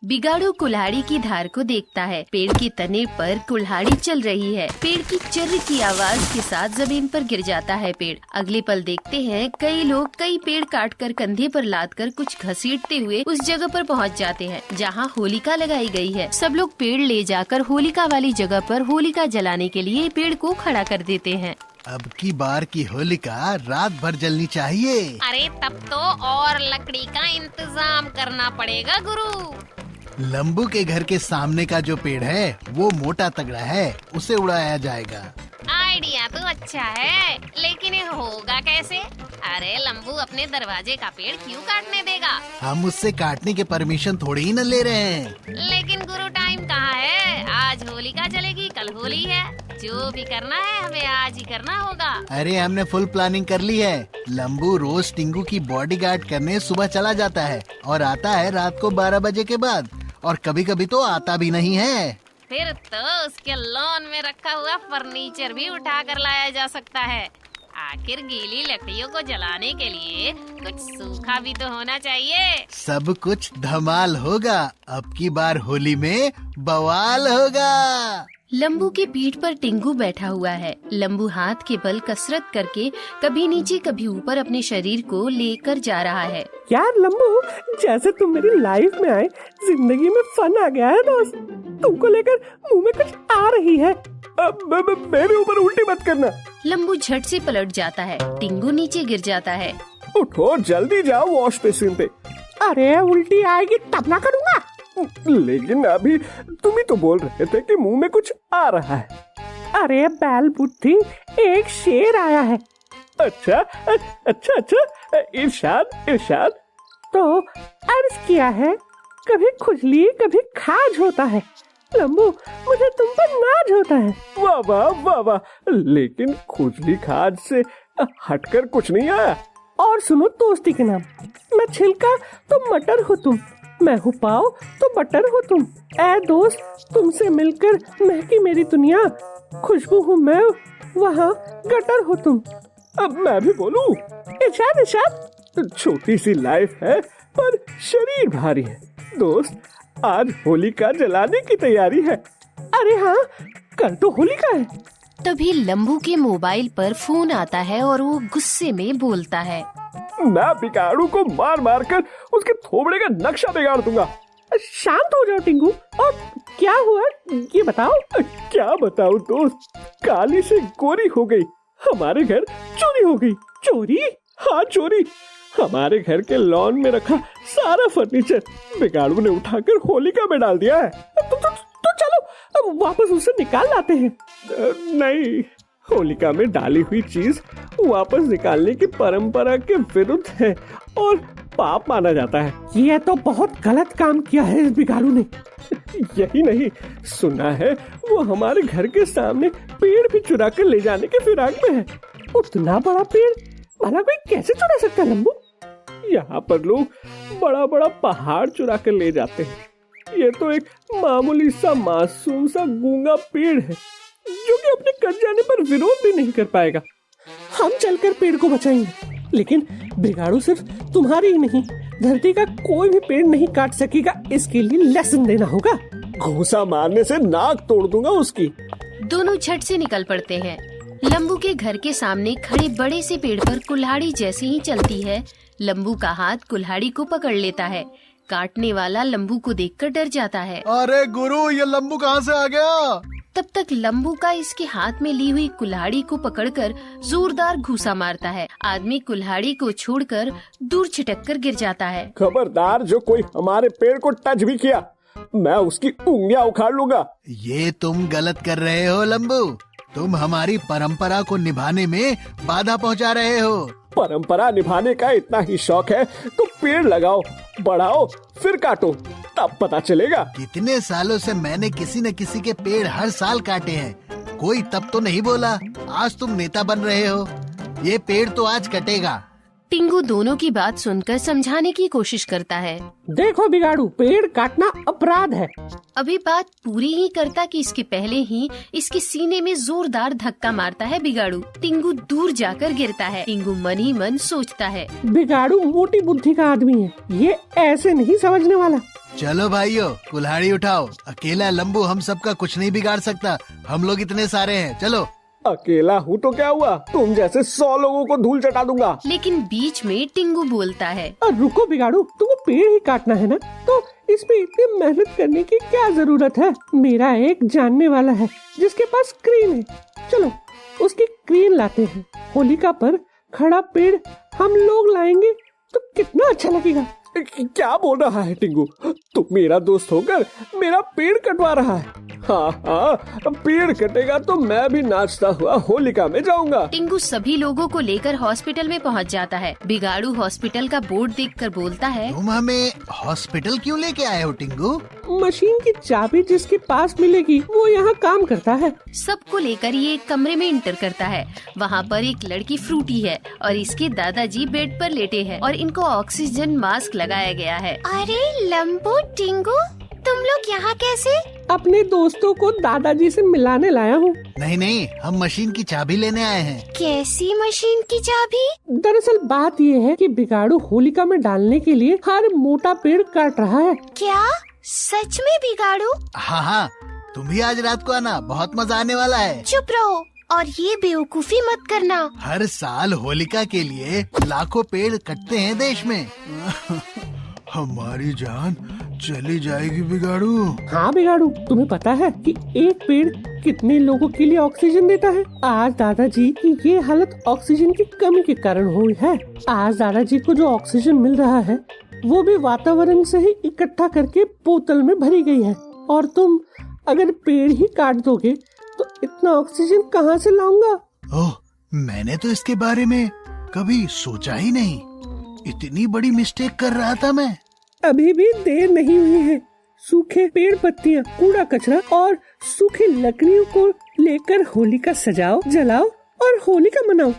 बिगाड़ू कुल्हाड़ी की धार को देखता है। पेड़ के तने पर कुल्हाड़ी चल रही है। पेड़ की चर्र की आवाज के साथ जमीन पर गिर जाता है पेड़। अगले पल देखते हैं कई लोग कई पेड़ काटकर कंधे पर लाद कर कुछ घसीटते हुए उस जगह पर पहुंच जाते हैं जहां होलिका लगाई गई है। सब लोग पेड़ ले जाकर होलिका वाली जगह पर होलिका जलाने के लिए पेड़ को खड़ा कर देते हैं। अब की बार की होलिका रात भर जलनी चाहिए। अरे तब तो और लकड़ी का इंतजाम करना पड़ेगा गुरु। लंबू के घर के सामने का जो पेड़ है वो मोटा तगड़ा है, उसे उड़ाया जाएगा। आइडिया तो अच्छा है, लेकिन ये होगा कैसे? अरे लंबू अपने दरवाजे का पेड़ क्यों काटने देगा? हम उससे काटने के परमिशन थोड़ी ही न ले रहे हैं। लेकिन गुरु टाइम कहाँ है? आज होलिका जलेगी, कल होली है। जो भी करना है हमें आज ही करना होगा। अरे हमने फुल प्लानिंग कर ली है। लंबू रोज टिंगू की बॉडीगार्ड करने सुबह चला जाता है और आता है रात को 12 बजे के बाद, और कभी कभी तो आता भी नहीं है। फिर तो उसके लॉन में रखा हुआ फर्नीचर भी उठा कर लाया जा सकता है। आखिर गीली लकड़ियों को जलाने के लिए कुछ सूखा भी तो होना चाहिए। सब कुछ धमाल होगा। अब की बार होली में बवाल होगा। लंबू के पीठ पर टिंगू बैठा हुआ है। लंबू हाथ के बल कसरत करके कभी नीचे कभी ऊपर अपने शरीर को लेकर जा रहा है। यार लंबू, जैसे तुम मेरी लाइफ में आए, जिंदगी में फन आ गया है दोस्त। तुमको लेकर मुंह में कुछ आ रही है। अब मेरे ऊपर उल्टी मत करना। लंबू झट से पलट जाता है। टिंगू नीचे गिर जाता है। उठो, जल्दी जाओ वॉश बेसिन पे। अरे उल्टी आएगी तब ना करूँगा। लेकिन अभी तुम ही तो बोल रहे थे कि मुंह में कुछ आ रहा है। अरे बैल बुद्धि, एक शेर आया है। अच्छा अच्छा अच्छा, इरशाद। तो अर्ज किया है, कभी खुजली कभी खाज होता है। लंबू, मुझे तुम पर नाज होता है। वाह वाह वाह वाह, लेकिन खुजली खाज से हटकर कुछ नहीं आया। और सुनो दोस्ती के नाम, मैं छिलका तो मटर हो तुम, मैं हूँ पाव तो बटर हो तुम। ऐ दोस्त, तुमसे मिलकर महकी मेरी दुनिया, खुशबू हूँ मैं, वहाँ गटर हो तुम। अब मैं भी बोलूं? इरशाद, छोटी सी लाइफ है पर शरीर भारी है। दोस्त, आज होलिका जलाने की तैयारी है। अरे हाँ, कल तो होलिका है। तभी लंबू के मोबाइल पर फोन आता है और वो गुस्से में बोलता है, मैं बिगाड़ू को मार मार कर उसके थोबड़े का नक्शा बिगाड़ दूंगा। शांत हो जाओ टिंगू, और क्या हुआ ये बताओ। क्या बताऊं दोस्त, काली से गोरी हो गई। हमारे घर चोरी हो गई। चोरी? हाँ चोरी। हमारे घर के लॉन में रखा सारा फर्नीचर बिगाड़ू ने उठाकर होलिका में डाल दिया है। तो चलो अब वापस उसे निकाल लाते हैं। नहीं, होलिका में डाली हुई चीज वापस निकालने की परंपरा के विरुद्ध है और पाप माना जाता है। यह तो बहुत गलत काम किया है इस बिगाड़ू ने। यही नहीं, सुना है वो हमारे घर के सामने पेड़ भी चुरा कर ले जाने के फिराक में है। उतना बड़ा पेड़ भला कोई कैसे चुरा सकता है लंबू? यहाँ पर लोग बड़ा बड़ा पहाड़ चुरा कर ले जाते हैं। ये तो एक मामूली सा मासूम सा गूंगा पेड़ है जो कि अपने कट जाने पर विरोध भी नहीं कर पाएगा। हम चलकर पेड़ को बचाएंगे, लेकिन बिगाड़ू सिर्फ तुम्हारी ही नहीं, धरती का कोई भी पेड़ नहीं काट सकेगा। इसके लिए लेसन देना होगा। घूंसा मारने से नाक तोड़ दूंगा उसकी। दोनों झट से निकल पड़ते हैं। लंबू के घर के सामने खड़े बड़े से पेड़ पर कुल्हाड़ी जैसे ही चलती है, लंबू का हाथ कुल्हाड़ी को पकड़ लेता है। काटने वाला लंबू को देखकर डर जाता है। अरे गुरु, ये लंबू कहाँ से आ गया? तब तक लंबू का इसके हाथ में ली हुई कुल्हाड़ी को पकड़कर जोरदार घूंसा मारता है। आदमी कुल्हाड़ी को छोड़कर दूर छिटक कर गिर जाता है। खबरदार, जो कोई हमारे पेड़ को टच भी किया, मैं उसकी उंगलियां उखाड़ लूंगा। ये तुम गलत कर रहे हो लंबू। तुम हमारी परंपरा को निभाने में बाधा पहुंचा रहे हो। परंपरा निभाने का इतना ही शौक है तो पेड़ लगाओ, बढ़ाओ, फिर काटो, तब पता चलेगा। कितने सालों से मैंने किसी न किसी के पेड़ हर साल काटे हैं, कोई तब तो नहीं बोला। आज तुम नेता बन रहे हो। ये पेड़ तो आज कटेगा। टिंगू दोनों की बात सुनकर समझाने की कोशिश करता है। देखो बिगाड़ू, पेड़ काटना अपराध है। अभी बात पूरी ही करता कि इसके पहले ही इसके सीने में जोरदार धक्का मारता है बिगाड़ू। टिंगू दूर जाकर गिरता है। टिंगू मन ही मन सोचता है, बिगाड़ू मोटी बुद्धि का आदमी है, ये ऐसे नहीं समझने वाला। चलो भाइयों, कुल्हाड़ी उठाओ। अकेला लंबू हम सबका कुछ नहीं बिगाड़ सकता, हम लोग इतने सारे हैं। चलो। अकेला हूँ तो क्या हुआ, तुम जैसे 100 लोगों को धूल चटा दूंगा। लेकिन बीच में टिंगू बोलता है, रुको बिगाड़ू, तुमको पेड़ ही काटना है ना, तो इसमें इतनी मेहनत करने की क्या जरूरत है। मेरा एक जानने वाला है जिसके पास क्रेन है, चलो उसकी क्रेन लाते हैं। होलिका पर खड़ा पेड़ हम लोग लाएंगे तो कितना अच्छा लगेगा। क्या बोल रहा है टिंगू, तुम मेरा दोस्त होकर मेरा पेड़ कटवा रहा है। हाँ, पेड़ कटेगा तो मैं भी नाचता हुआ होलिका में जाऊंगा। टिंगू सभी लोगों को लेकर हॉस्पिटल में पहुंच जाता है। बिगाड़ू हॉस्पिटल का बोर्ड देखकर बोलता है, तुम हमें हॉस्पिटल क्यों लेके आए हो टिंगू? मशीन की चाबी जिसके पास मिलेगी वो यहाँ काम करता है। सबको लेकर ये एक कमरे में इंटर करता है। वहाँ पर एक लड़की फ्रूटी है और इसके दादाजी बेड पर लेटे हैं और इनको ऑक्सीजन मास्क लगाया गया है। अरे लंबू, टिंगू, तुम लोग यहाँ कैसे? अपने दोस्तों को दादाजी से मिलाने लाया हूँ। नहीं, हम मशीन की चाबी लेने आए हैं। कैसी मशीन की चाबी? दरअसल बात ये है कि बिगाड़ू होलिका में डालने के लिए हर मोटा पेड़ काट रहा है। क्या सच में बिगाड़ू? हाँ, तुम भी आज रात को आना, बहुत मजा आने वाला है। चुप रहो और ये बेवकूफी मत करना। हर साल होलिका के लिए लाखों पेड़ कटते हैं देश में। हमारी जान चली जाएगी बिगाड़ू। हाँ बिगाड़ू, तुम्हें पता है कि एक पेड़ कितने लोगों के लिए ऑक्सीजन देता है? आज दादाजी की ये हालत ऑक्सीजन की कमी के कारण हुई है। आज दादाजी को जो ऑक्सीजन मिल रहा है वो भी वातावरण से ही इकट्ठा करके बोतल में भरी गई है, और तुम अगर पेड़ ही काट दोगे तो इतना ऑक्सीजन कहाँ से लाऊंगा? ओह, मैंने तो इसके बारे में कभी सोचा ही नहीं। इतनी बड़ी मिस्टेक कर रहा था मैं। अभी भी देर नहीं हुई है। सूखे पेड़ पत्तियाँ, कूड़ा कचरा और सूखी लकड़ियों को लेकर होलिका सजाओ, जलाओ और होलिका मनाओ।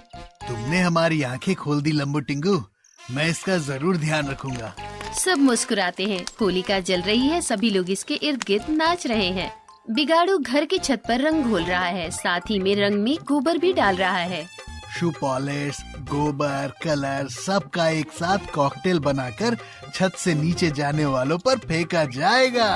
तुमने हमारी आंखें खोल दी लंबू टिंगू, मैं इसका जरूर ध्यान रखूंगा। सब मुस्कुराते हैं। होलिका जल रही है, सभी लोग इसके इर्द गिर्द नाच रहे हैं। बिगाड़ू घर की छत पर रंग घोल रहा है, साथ ही में रंग में गोबर भी डाल रहा है। शू पॉलिश, गोबर, कलर सब का एक साथ कॉकटेल बनाकर छत से नीचे जाने वालों पर फेंका जाएगा।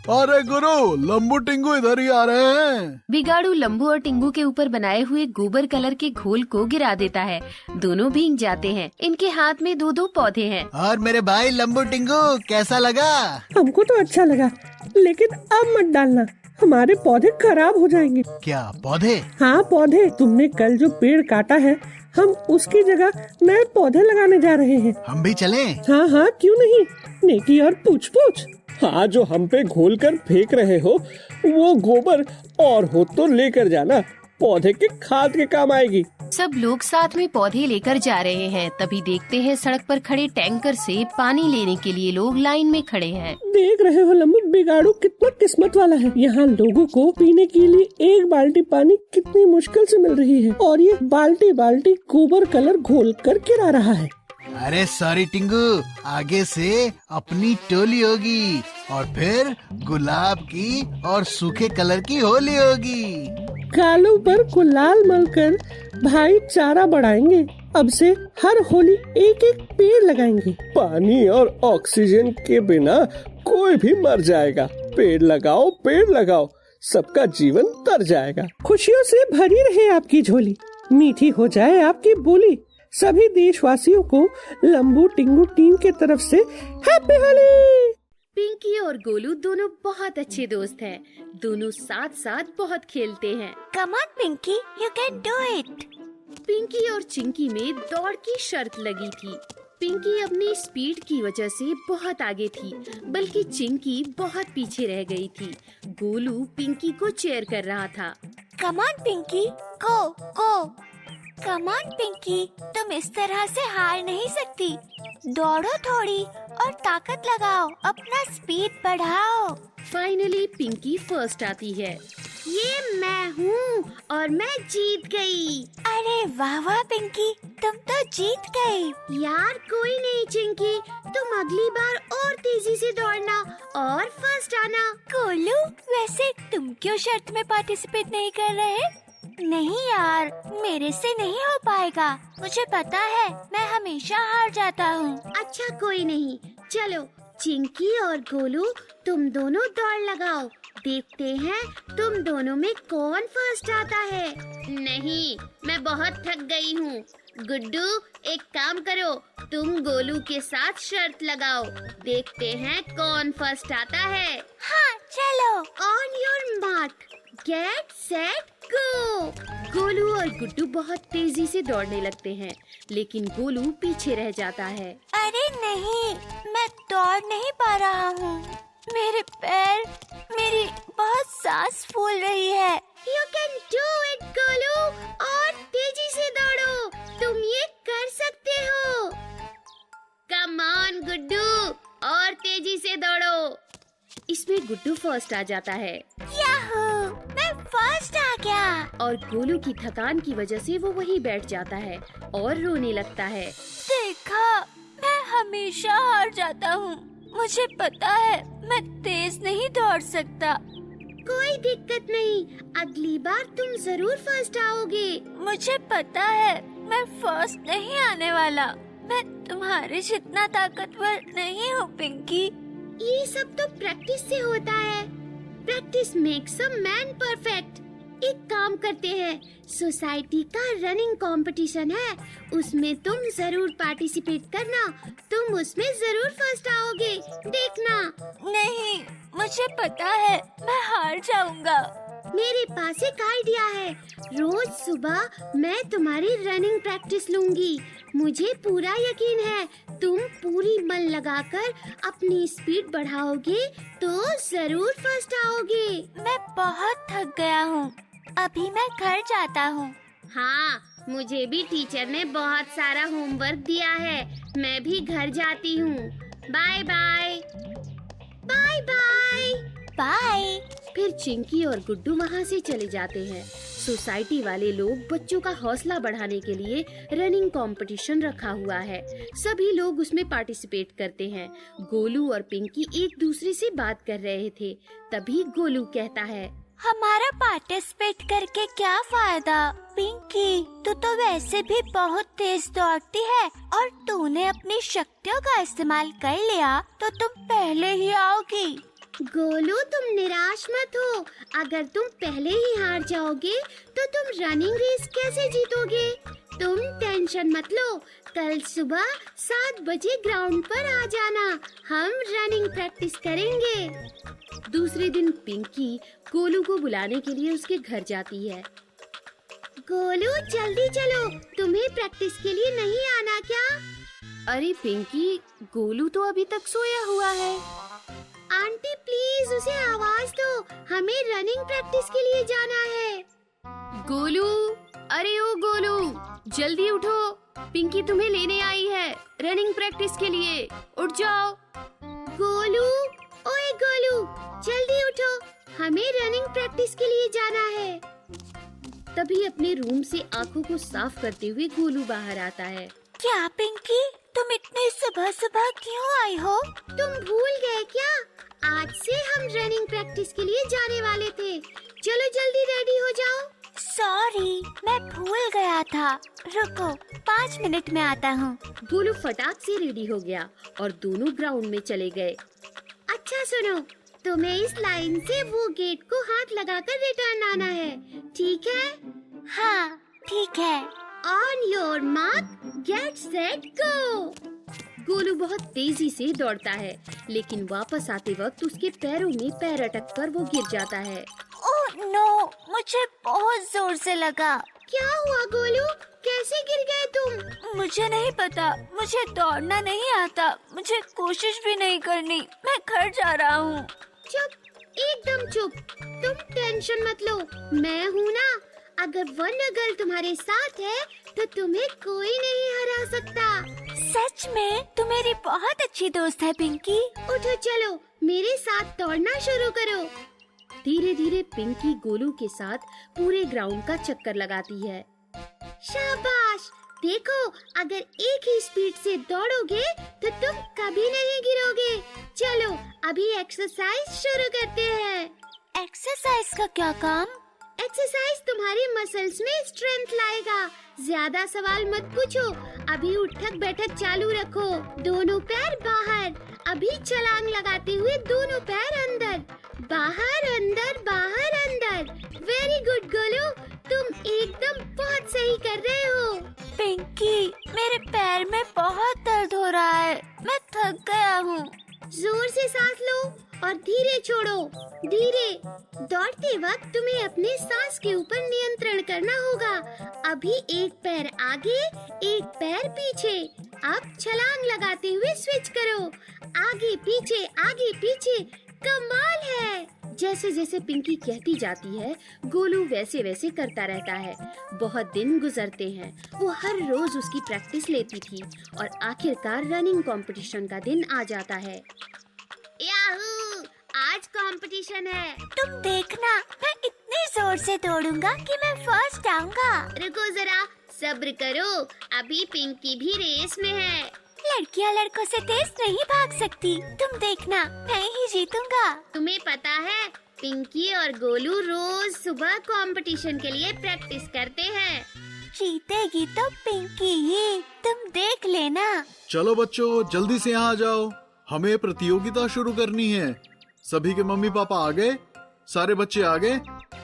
अरे गुरु, लंबू टिंगू इधर ही आ रहे हैं। बिगाड़ू लंबू और टिंगू के ऊपर बनाए हुए गोबर कलर के घोल को गिरा देता है। दोनों भीग जाते हैं। इनके हाथ में 2-2 पौधे हैं। और मेरे भाई लंबू टिंगू, कैसा लगा? हमको तो अच्छा लगा, लेकिन अब मत डालना, हमारे पौधे खराब हो जाएंगे। क्या पौधे? हाँ पौधे, तुमने कल जो पेड़ काटा है हम उसकी जगह नए पौधे लगाने जा रहे हैं। हम भी चलें? हाँ, क्यों नहीं, नेकी और पूछ पूछ। हाँ, जो हम पे घोल कर फेंक रहे हो वो गोबर और हो तो लेकर जाना, पौधे के खाद के काम आएगी। सब लोग साथ में पौधे लेकर जा रहे हैं। तभी देखते हैं सड़क पर खड़े टैंकर से पानी लेने के लिए लोग लाइन में खड़े हैं। देख रहे हो लंबू, बिगाड़ू कितना किस्मत वाला है। यहाँ लोगों को पीने के लिए एक बाल्टी पानी कितनी मुश्किल से मिल रही है, और ये बाल्टी बाल्टी गोबर कलर घोल कर गिरा रहा है। अरे सॉरी टिंगू, आगे से अपनी टोली होगी और फिर गुलाब की और सूखे कलर की होली होगी। गालों पर गुलाल मलकर भाईचारा बढ़ाएंगे। अब से हर होली एक एक पेड़ लगाएंगे। पानी और ऑक्सीजन के बिना कोई भी मर जाएगा। पेड़ लगाओ, पेड़ लगाओ, सबका जीवन तर जाएगा। खुशियों से भरी रहे आपकी झोली, मीठी हो जाए आपकी बोली। सभी देशवासियों को लंबू टिंगू टीम के तरफ से हैप्पी होली। पिंकी और गोलू दोनों बहुत अच्छे दोस्त हैं। दोनों साथ साथ बहुत खेलते हैं। Come on Pinky, you can do it. Pinky और चिंकी में दौड़ की शर्त लगी थी। पिंकी अपनी स्पीड की वजह से बहुत आगे थी, बल्कि चिंकी बहुत पीछे रह गई थी। गोलू पिंकी को चेयर कर रहा था। Come on Pinky, go. Come on Pinky, तुम इस तरह से हार नहीं सकती। दौड़ो थोड़ी और ताकत लगाओ, अपना स्पीड बढ़ाओ। फाइनली पिंकी फर्स्ट आती है। ये मैं हूँ और मैं जीत गई। अरे वाह वाह पिंकी, तुम तो जीत गई। यार कोई नहीं चिंकी, तुम अगली बार और तेजी से दौड़ना और फर्स्ट आना। गोलू, वैसे तुम क्यों शर्त में पार्टिसिपेट नहीं कर रहे? नहीं यार, मेरे से नहीं हो पाएगा। मुझे पता है मैं हमेशा हार जाता हूँ। अच्छा कोई नहीं, चलो चिंकी और गोलू तुम दोनों दौड़ लगाओ, देखते हैं तुम दोनों में कौन फर्स्ट आता है। नहीं, मैं बहुत थक गई हूँ। गुड्डू एक काम करो, तुम गोलू के साथ शर्त लगाओ, देखते हैं कौन फर्स्ट आता है। हाँ चलो। On your mark, gate set गो। गोलू और गुड्डू बहुत तेजी से दौड़ने लगते हैं, लेकिन गोलू पीछे रह जाता है। अरे नहीं, मैं दौड़ नहीं पा रहा हूँ। मेरे पैर, मेरी बहुत सांस फूल रही है। You can do it, Golu, और तेजी से दौड़ो, तुम ये कर सकते हो। Come on, गुड्डू, और तेजी से दौड़ो। इसमें गुड्डू फर्स्ट आ जाता है। याहू, मैं फर्स्ट आ गया। और गोलू की थकान की वजह से वो वहीं बैठ जाता है और रोने लगता है। देखा, मैं हमेशा हार जाता हूँ। मुझे पता है मैं तेज नहीं दौड़ सकता। कोई दिक्कत नहीं, अगली बार तुम जरूर फर्स्ट आओगे। मुझे पता है मैं फर्स्ट नहीं आने वाला। मैं तुम्हारे जितना ताकतवर नहीं हूँ पिंकी। ये सब तो प्रैक्टिस से होता है। Practice makes a man perfect. एक काम करते हैं, सोसाइटी का रनिंग कंपटीशन है, उसमें तुम जरूर पार्टिसिपेट करना, तुम उसमें जरूर फर्स्ट आओगे, देखना। नहीं, मुझे पता है मैं हार जाऊंगा। मेरे पास एक आइडिया है, रोज सुबह मैं तुम्हारी रनिंग प्रैक्टिस लूंगी। मुझे पूरा यकीन है तुम पूरी मन लगाकर अपनी स्पीड बढ़ाओगे तो जरूर फर्स्ट आओगे। मैं बहुत थक गया हूँ, अभी मैं घर जाता हूँ। हाँ, मुझे भी टीचर ने बहुत सारा होमवर्क दिया है, मैं भी घर जाती हूँ। Bye bye. Bye bye. Bye. फिर चिंकी और गुड्डू वहाँ से चले जाते हैं। सोसाइटी वाले लोग बच्चों का हौसला बढ़ाने के लिए रनिंग कंपटीशन रखा हुआ है। सभी लोग उसमें पार्टिसिपेट करते हैं। गोलू और पिंकी एक दूसरे से बात कर रहे थे, तभी गोलू कहता है, हमारा पार्टिसिपेट करके क्या फायदा? पिंकी, तू तो वैसे भी बहुत तेज दौड़ती है और तूने अपनी शक्तियों का इस्तेमाल कर लिया तो तुम पहले ही आओगी। गोलू तुम निराश मत हो, अगर तुम पहले ही हार जाओगे तो तुम रनिंग रेस कैसे जीतोगे? तुम टेंशन मत लो, कल सुबह 7 बजे ग्राउंड पर आ जाना, हम रनिंग प्रैक्टिस करेंगे। दूसरे दिन पिंकी गोलू को बुलाने के लिए उसके घर जाती है। गोलू जल्दी चलो, तुम्हें प्रैक्टिस के लिए नहीं आना क्या? अरे पिंकी, गोलू तो अभी तक सोया हुआ है। आंटी प्लीज उसे आवाज दो, हमें रनिंग प्रैक्टिस के लिए जाना है। गोलू, अरे ओ गोलू, जल्दी उठो, पिंकी तुम्हें लेने आई है रनिंग प्रैक्टिस के लिए, उठ जाओ। गोलू, ओए गोलू, जल्दी उठो, हमें रनिंग प्रैक्टिस के लिए जाना है। तभी अपने रूम से आंखों को साफ करते हुए गोलू बाहर आता है। क्या पिंकी, तुम इतनी सुबह सुबह क्यों आई हो? तुम भूल गए क्या? आज से हम रनिंग प्रैक्टिस के लिए जाने वाले थे, चलो जल्दी रेडी हो जाओ। सॉरी, मैं भूल गया था, रुको 5 मिनट में आता हूँ। गोलू फटाक से रेडी हो गया और दोनों ग्राउंड में चले गए। अच्छा सुनो, तुम्हें इस लाइन से वो गेट को हाथ लगाकर रिटर्न आना है, ठीक है? हाँ ठीक है। On your mark, gate set गो। गोलू बहुत तेजी से दौड़ता है, लेकिन वापस आते वक्त उसके पैरों में पैर अटक कर वो गिर जाता है। ओह नो, मुझे बहुत जोर से लगा। क्या हुआ गोलू, कैसे गिर गए तुम? मुझे नहीं पता, मुझे दौड़ना नहीं आता, मुझे कोशिश भी नहीं करनी, मैं घर जा रहा हूँ। चुप, एकदम चुप, तुम टेंशन मत लो, मैं हूँ ना। अगर वंडर गर्ल तुम्हारे साथ है तो तुम्हें कोई नहीं हरा सकता। सच में तू मेरी बहुत अच्छी दोस्त है पिंकी। उठो चलो मेरे साथ दौड़ना शुरू करो। धीरे धीरे पिंकी गोलू के साथ पूरे ग्राउंड का चक्कर लगाती है। शाबाश, देखो अगर एक ही स्पीड से दौड़ोगे तो तुम कभी नहीं गिरोगे। चलो अभी एक्सरसाइज शुरू करते हैं। एक्सरसाइज का क्या काम? एक्सरसाइज तुम्हारी मसल्स में स्ट्रेंथ लाएगा। ज्यादा सवाल मत पूछो, अभी उठक बैठक चालू रखो। दोनों पैर बाहर, अभी छलांग लगाते हुए दोनों पैर अंदर, बाहर अंदर बाहर अंदर। वेरी गुड गोलू, तुम एकदम बहुत सही कर रहे हो। पिंकी, मेरे पैर में बहुत दर्द हो रहा है, मैं थक गया हूँ। जोर से सांस लो और धीरे छोड़ो। धीरे। दौड़ते वक्त तुम्हें अपने सांस के ऊपर नियंत्रण करना होगा। अभी एक पैर आगे, एक पैर पीछे। अब छलांग लगाते हुए स्विच करो। आगे पीछे, कमाल है। जैसे जैसे पिंकी कहती जाती है, गोलू वैसे वैसे करता रहता है। बहुत दिन गुजरते हैं। वो हर रोज उसकी प्रैक्टिस लेती थी और आखिरकार रनिंग कंपटीशन का दिन आ जाता है। याहू! आज कंपटीशन है। तुम देखना, मैं इतने जोर से दौड़ूंगा कि मैं फर्स्ट आऊंगा। रुको जरा, सब्र करो, अभी पिंकी भी रेस में है। लड़कियां लड़कों से तेज नहीं भाग सकती। तुम देखना, मैं ही जीतूंगा। तुम्हें पता है, पिंकी और गोलू रोज सुबह कंपटीशन के लिए प्रैक्टिस करते हैं। जीतेगी तो पिंकी ही, तुम देख लेना। चलो बच्चों, जल्दी से यहाँ आ जाओ, हमें प्रतियोगिता शुरू करनी है। सभी के मम्मी पापा आ गए? सारे बच्चे आ गए?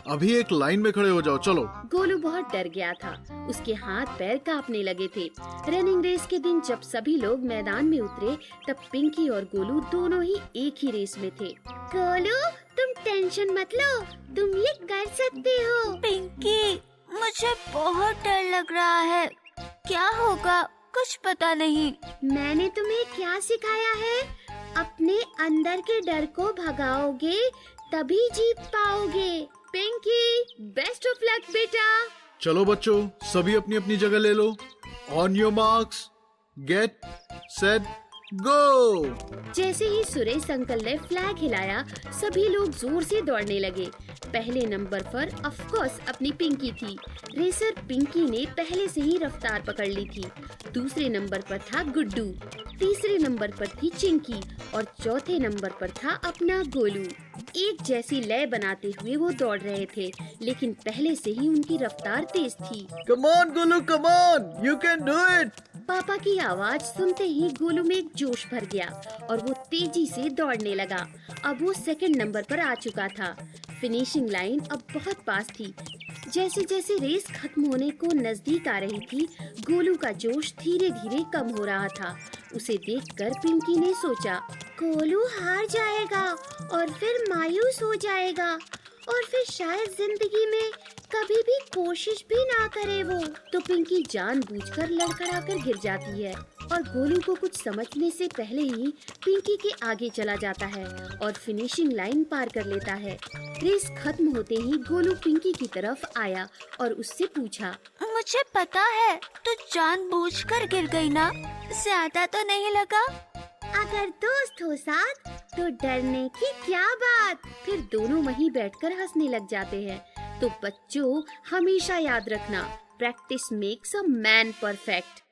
अभी एक लाइन में खड़े हो जाओ, चलो। गोलू बहुत डर गया था। उसके हाथ पैर कांपने लगे थे। रनिंग रेस के दिन जब सभी लोग मैदान में उतरे, तब पिंकी और गोलू दोनों ही एक ही रेस में थे। गोलू, तुम टेंशन मत लो, तुम ये कर सकते हो। पिंकी, मुझे बहुत डर लग रहा है, क्या होगा कुछ पता नहीं। मैंने तुम्हें क्या सिखाया है? अपने अंदर के डर को भगाओगे तभी जीत पाओगे। पिंकी, बेस्ट ऑफ लक बेटा। चलो बच्चों, सभी अपनी अपनी जगह ले लो। On your marks, get set go. जैसे ही सुरेश अंकल ने फ्लैग हिलाया, सभी लोग जोर से दौड़ने लगे। पहले नंबर पर ऑफ कोर्स अपनी पिंकी थी। रेसर पिंकी ने पहले से ही रफ्तार पकड़ ली थी। दूसरे नंबर पर था गुड्डू, तीसरे नंबर पर थी चिंकी और चौथे नंबर पर था अपना गोलू। एक जैसी लय बनाते हुए वो दौड़ रहे थे, लेकिन पहले से ही उनकी रफ्तार तेज थी। Come on Golu, come on, you can do it. पापा की आवाज सुनते ही गोलू में एक जोश भर गया और वो तेजी से दौड़ने लगा। अब वो सेकंड नंबर पर आ चुका था। फिनिशिंग लाइन अब बहुत पास थी। जैसे जैसे रेस खत्म होने को नजदीक आ रही थी, गोलू का जोश धीरे धीरे कम हो रहा था। उसे देखकर पिंकी ने सोचा, गोलू हार जाएगा और फिर मायूस हो जाएगा और फिर शायद जिंदगी में कभी भी कोशिश भी ना करे वो। तो पिंकी जानबूझकर लड़खड़ाकर गिर जाती है और गोलू को कुछ समझने से पहले ही पिंकी के आगे चला जाता है और फिनिशिंग लाइन पार कर लेता है। रेस खत्म होते ही गोलू पिंकी की तरफ आया और उससे पूछा, मुझे पता है तू जानबूझकर गिर गई ना, ज्यादा तो नहीं लगा? अगर दोस्त हो साथ तो डरने की क्या बात। फिर दोनों वहीं बैठकर हंसने लग जाते हैं। तो बच्चों, हमेशा याद रखना, practice makes a man perfect.